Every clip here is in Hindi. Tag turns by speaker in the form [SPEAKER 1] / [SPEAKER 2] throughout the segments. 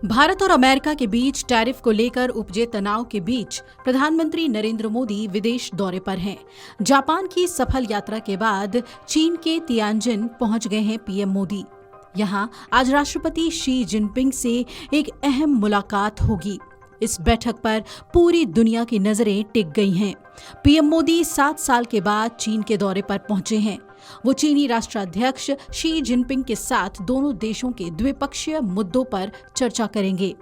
[SPEAKER 1] भारत और अमेरिका के बीच टैरिफ को लेकर उपजे तनाव के बीच प्रधानमंत्री नरेंद्र मोदी विदेश दौरे पर हैं। जापान की सफल यात्रा के बाद चीन के तियानजिन पहुंच गए हैं पीएम मोदी। यहां आज राष्ट्रपति शी जिनपिंग से एक अहम मुलाकात होगी। इस बैठक पर पूरी दुनिया की नजरें टिक गई हैं। पीएम मोदी 7 साल के बाद चीन के दौरे पर पहुंचे हैं। वो चीनी राष्ट्राध्यक्ष शी जिनपिंग के साथ दोनों देशों के द्विपक्षीय मुद्दों पर चर्चा करेंगे।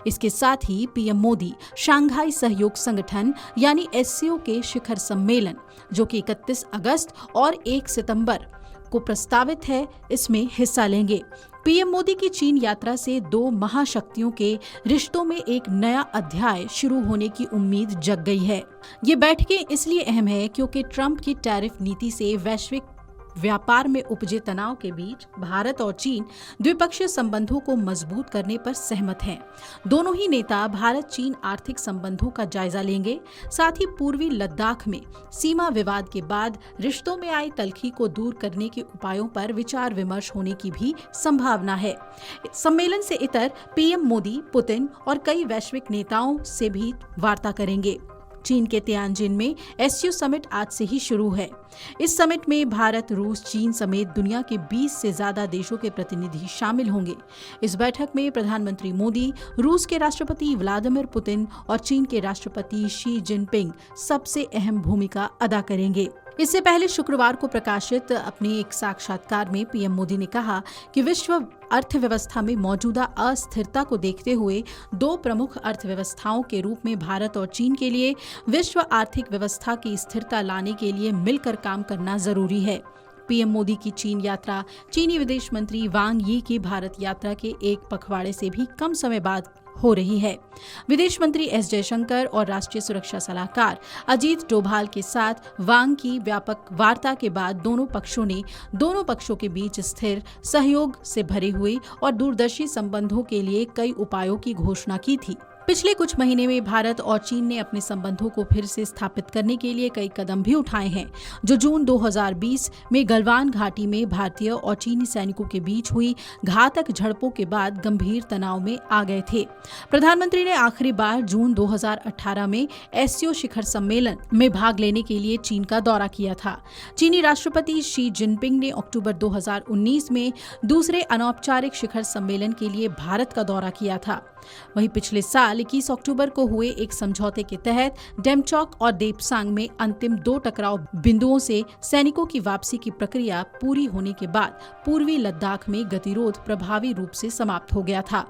[SPEAKER 1] इसके साथ ही पीएम मोदी शंघाई सहयोग संगठन यानी एससीओ के शिखर सम्मेलन, जो कि 31 अगस्त और 1 सितंबर को प्रस्तावित है, इसमें हिस्सा लेंगे। पीएम मोदी की चीन यात्रा से दो महाशक्तियों के रिश्तों में एक नया अध्याय शुरू होने की उम्मीद जग गई है। ये बैठकें इसलिए अहम है क्योंकि ट्रंप की टैरिफ नीति से वैश्विक व्यापार में उपजे तनाव के बीच भारत और चीन द्विपक्षीय संबंधों को मजबूत करने पर सहमत हैं। दोनों ही नेता भारत चीन आर्थिक संबंधों का जायजा लेंगे। साथ ही पूर्वी लद्दाख में सीमा विवाद के बाद रिश्तों में आई तल्खी को दूर करने के उपायों पर विचार विमर्श होने की भी संभावना है। सम्मेलन से इतर पीएम मोदी पुतिन और कई वैश्विक नेताओं से भी वार्ता करेंगे। चीन के तियानजिन में एससीओ समिट आज से ही शुरू है। इस समिट में भारत, रूस, चीन समेत दुनिया के 20 से ज्यादा देशों के प्रतिनिधि शामिल होंगे। इस बैठक में प्रधानमंत्री मोदी, रूस के राष्ट्रपति व्लादिमीर पुतिन और चीन के राष्ट्रपति शी जिनपिंग सबसे अहम भूमिका अदा करेंगे। इससे पहले शुक्रवार को प्रकाशित अपने एक साक्षात्कार में पीएम मोदी ने कहा कि विश्व अर्थव्यवस्था में मौजूदा अस्थिरता को देखते हुए दो प्रमुख अर्थव्यवस्थाओं के रूप में भारत और चीन के लिए विश्व आर्थिक व्यवस्था की स्थिरता लाने के लिए मिलकर काम करना जरूरी है। पीएम मोदी की चीन यात्रा चीनी विदेश मंत्री वांग यी की भारत यात्रा के एक पखवाड़े से भी कम समय बाद हो रही है। विदेश मंत्री एस जयशंकर और राष्ट्रीय सुरक्षा सलाहकार अजीत डोभाल के साथ वांग की व्यापक वार्ता के बाद दोनों पक्षों के बीच स्थिर, सहयोग से भरे हुए और दूरदर्शी संबंधों के लिए कई उपायों की घोषणा की थी। पिछले कुछ महीने में भारत और चीन ने अपने संबंधों को फिर से स्थापित करने के लिए कई कदम भी उठाए हैं, जो जून 2020 में गलवान घाटी में भारतीय और चीनी सैनिकों के बीच हुई घातक झड़पों के बाद गंभीर तनाव में आ गए थे। प्रधानमंत्री ने आखिरी बार जून 2018 में एससीओ शिखर सम्मेलन में भाग लेने के लिए चीन का दौरा किया था। चीनी राष्ट्रपति शी जिनपिंग ने अक्टूबर 2019 में दूसरे अनौपचारिक शिखर सम्मेलन के लिए भारत का दौरा किया था। वहीं पिछले साल 21 अक्टूबर को हुए एक समझौते के तहत डेमचौक और देपसांग में अंतिम 2 टकराव बिंदुओं से सैनिकों की वापसी की प्रक्रिया पूरी होने के बाद पूर्वी लद्दाख में गतिरोध प्रभावी रूप से समाप्त हो गया था।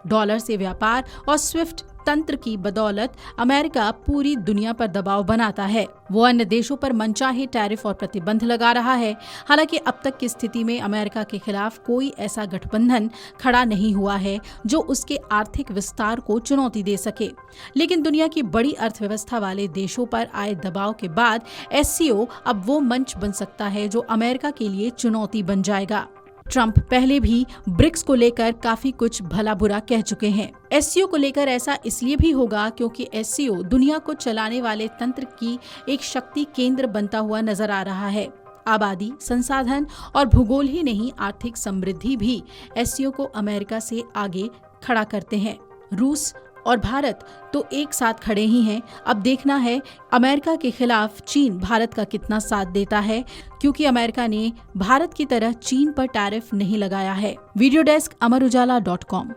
[SPEAKER 1] डॉलर से व्यापार और स्विफ्ट तंत्र की बदौलत अमेरिका पूरी दुनिया पर दबाव बनाता है। वो अन्य देशों पर मनचाहे टैरिफ और प्रतिबंध लगा रहा है। हालांकि अब तक की स्थिति में अमेरिका के खिलाफ कोई ऐसा गठबंधन खड़ा नहीं हुआ है जो उसके आर्थिक विस्तार को चुनौती दे सके। लेकिन दुनिया की बड़ी अर्थव्यवस्था वाले देशों पर आए दबाव के बाद एससीओ अब वो मंच बन सकता है जो अमेरिका के लिए चुनौती बन जाएगा। ट्रंप पहले भी ब्रिक्स को लेकर काफी कुछ भला बुरा कह चुके हैं। एससीओ को लेकर ऐसा इसलिए भी होगा क्योंकि एससीओ दुनिया को चलाने वाले तंत्र की एक शक्ति केंद्र बनता हुआ नजर आ रहा है। आबादी, संसाधन और भूगोल ही नहीं, आर्थिक समृद्धि भी एससीओ को अमेरिका से आगे खड़ा करते हैं। रूस और भारत तो एक साथ खड़े ही हैं। अब देखना है अमेरिका के खिलाफ चीन भारत का कितना साथ देता है, क्योंकि अमेरिका ने भारत की तरह चीन पर टैरिफ नहीं लगाया है। Video desk amarujala.com।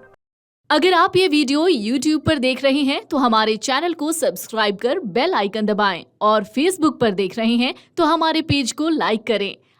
[SPEAKER 2] अगर आप ये वीडियो YouTube पर देख रहे हैं तो हमारे चैनल को सब्सक्राइब कर बेल आइकन दबाएं और Facebook पर देख रहे हैं तो हमारे पेज को लाइक करें।